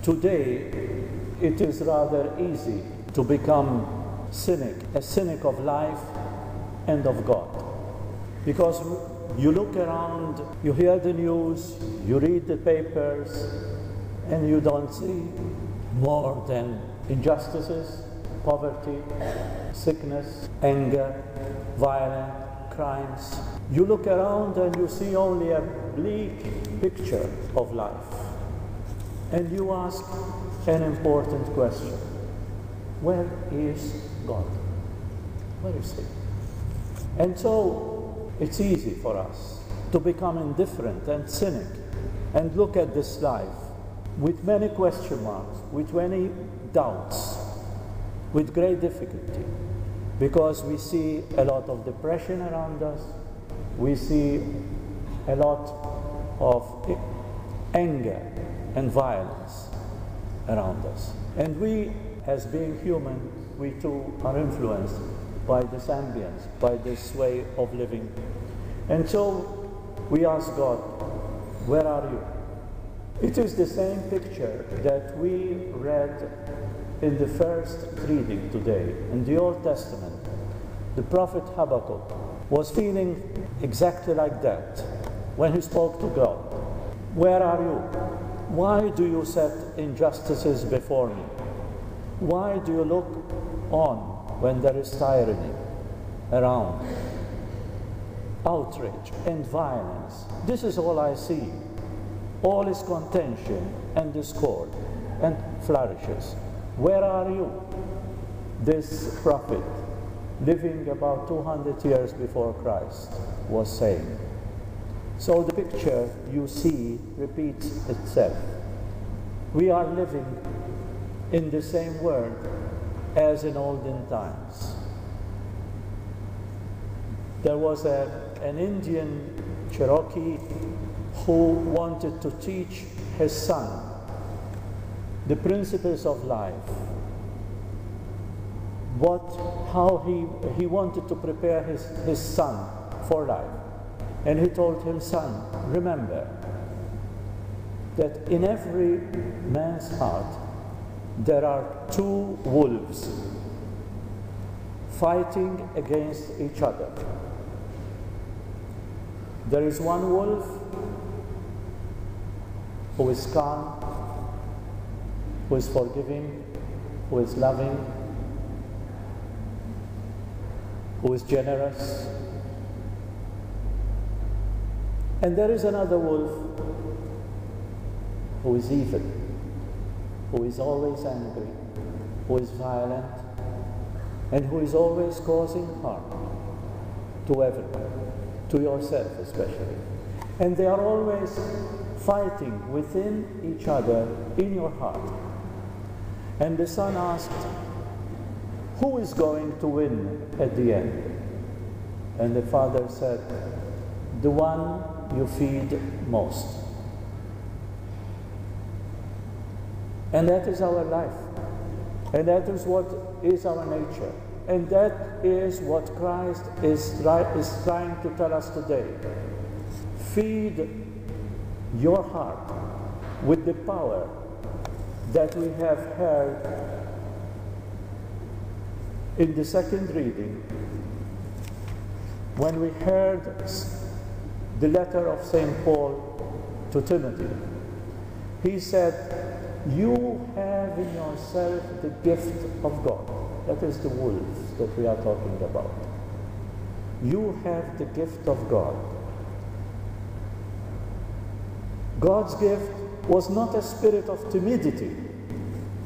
Today, it is rather easy to become a cynic of life and of God. Because you look around, you hear the news, you read the papers, and you don't see more than injustices, poverty, sickness, anger, violence, crimes. You look around and you see only a bleak picture of life. And you ask an important question. Where is God? Where is He? And so it's easy for us to become indifferent and cynic and look at this life with many question marks, with many doubts, with great difficulty, because we see a lot of depression around us, we see a lot of anger and violence around us. And we, as being human, we too are influenced by this ambience, by this way of living. And so we ask God, where are you? It is the same picture that we read in the first reading today in the Old Testament. The prophet Habakkuk was feeling exactly like that when he spoke to God. Where are you? Why do you set injustices before me? Why do you look on when there is tyranny around? Outrage and violence. This is all I see. All is contention and discord and flourishes. Where are you? This prophet, living about 200 years before Christ, was saying. So the picture you see repeats itself. We are living in the same world as in olden times. There was an Indian Cherokee who wanted to teach his son the principles of life. How he wanted to prepare his son for life. And he told him, son, remember that in every man's heart there are two wolves fighting against each other. There is one wolf who is calm, who is forgiving, who is loving, who is generous. And there is another wolf who is evil, who is always angry, who is violent, and who is always causing harm to everyone, to yourself especially. And they are always fighting within each other in your heart. And the son asked, who is going to win at the end? And the father said, the one you feed most. And that is our life. And that is what is our nature. And that is what Christ is trying to tell us today. Feed your heart with the power that we have heard in the second reading, when we heard the letter of St. Paul to Timothy. He said, you have in yourself the gift of God. That is the wolves that we are talking about. You have the gift of God. God's gift was not a spirit of timidity,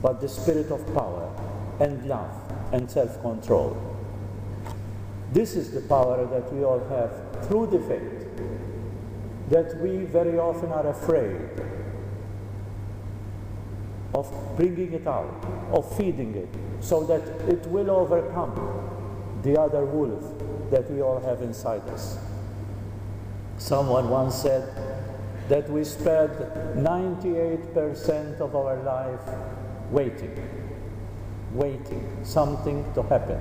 but the spirit of power and love and self-control. This is the power that we all have through the faith, that we very often are afraid of bringing it out, of feeding it, so that it will overcome the other wolf that we all have inside us. Someone once said that we spend 98% of our life waiting something to happen.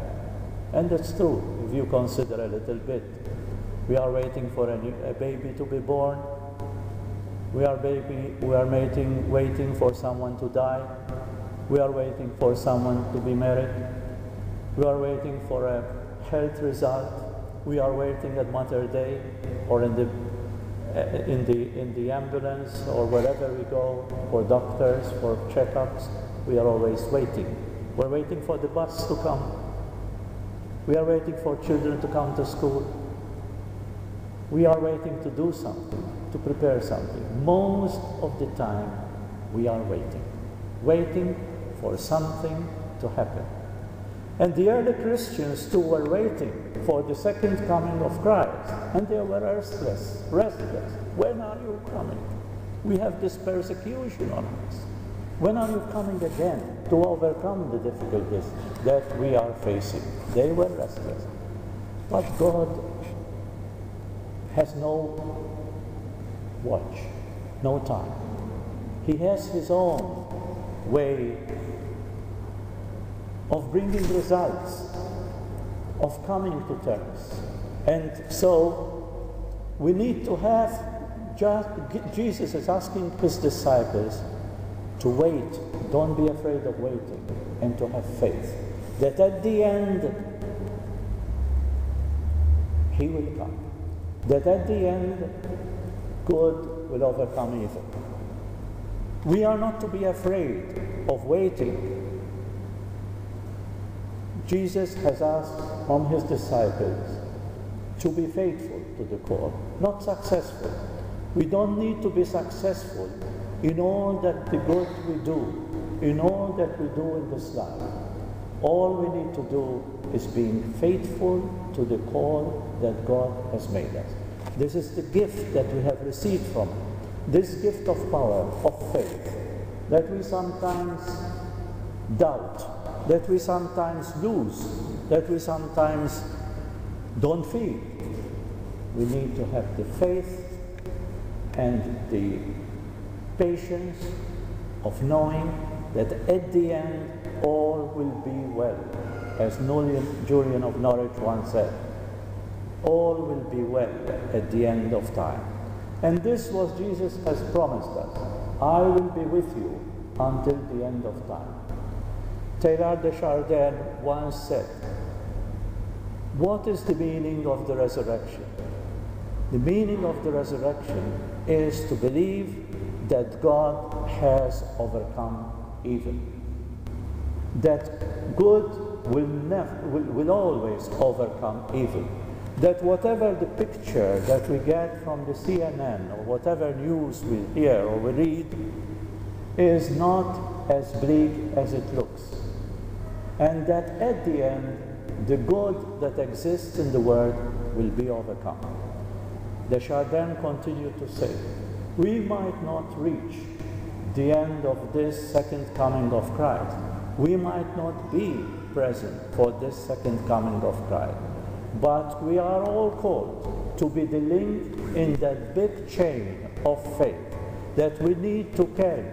And that's true, if you consider a little bit. We are waiting for a baby to be born. We are waiting for someone to die. We are waiting for someone to be married. We are waiting for a health result. We are waiting at Mother's Day or in the ambulance or wherever we go for doctors, for checkups. We are always waiting. We're waiting for the bus to come. We are waiting for children to come to school. We are waiting to do something, to prepare something. Most of the time, we are waiting for something to happen. And the early Christians too were waiting for the second coming of Christ. And they were restless. When are you coming? We have this persecution on us. When are you coming again to overcome the difficulties that we are facing? They were restless. But God has no watch, no time. He has His own way of bringing results, of coming to terms. And so we need to have, Jesus is asking His disciples to wait. Don't be afraid of waiting, and to have faith that at the end He will come. That at the end good will overcome evil. We are not to be afraid of waiting. Jesus has asked from His disciples to be faithful to the call, not successful. We don't need to be successful in all that the good we do, in all that we do in this life. All we need to do is being faithful to the call that God has made us. This is the gift that we have received from Him. This gift of power, of faith, that we sometimes doubt, that we sometimes lose, that we sometimes don't feel. We need to have the faith and the patience of knowing that at the end all will be well. As Julian of Norwich once said, all will be well at the end of time. And this was Jesus has promised us. I will be with you until the end of time. Teilhard de Chardin once said, what is the meaning of the resurrection? The meaning of the resurrection is to believe that God has overcome evil. That good will always overcome evil. That whatever the picture that we get from the CNN or whatever news we hear or we read is not as bleak as it looks. And that at the end, the good that exists in the world will be overcome. De Chardin continued to say, we might not reach the end of this second coming of Christ. We might not be present for this second coming of Christ. But we are all called to be the link in that big chain of faith that we need to carry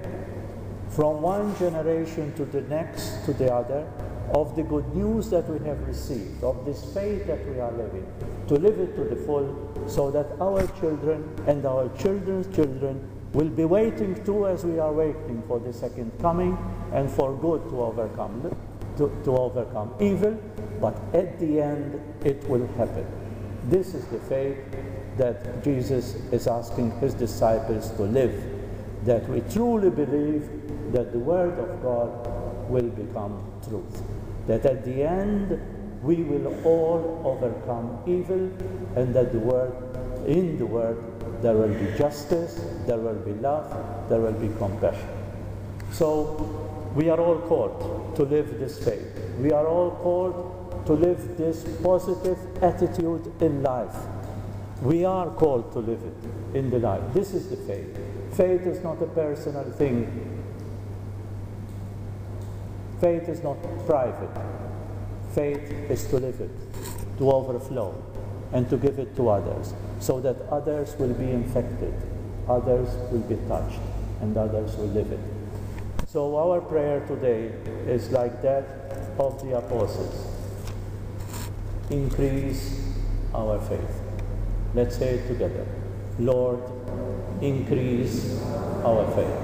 from one generation to the next, to the other, of the good news that we have received, of this faith that we are living, to live it to the full, so that our children and our children's children will be waiting too, as we are waiting for the second coming and for good to overcome evil, but at the end it will happen. This is the faith that Jesus is asking His disciples to live, that we truly believe that the Word of God will become truth, that at the end we will all overcome evil, and that in the Word there will be justice, there will be love, there will be compassion. So we are all called to live this faith. We are all called to live this positive attitude in life. We are called to live it in the life. This is the faith. Faith is not a personal thing. Faith is not private. Faith is to live it, to overflow, and to give it to others, so that others will be infected, others will be touched, and others will live it. So our prayer today is like that of the apostles. Increase our faith. Let's say it together. Lord, increase our faith.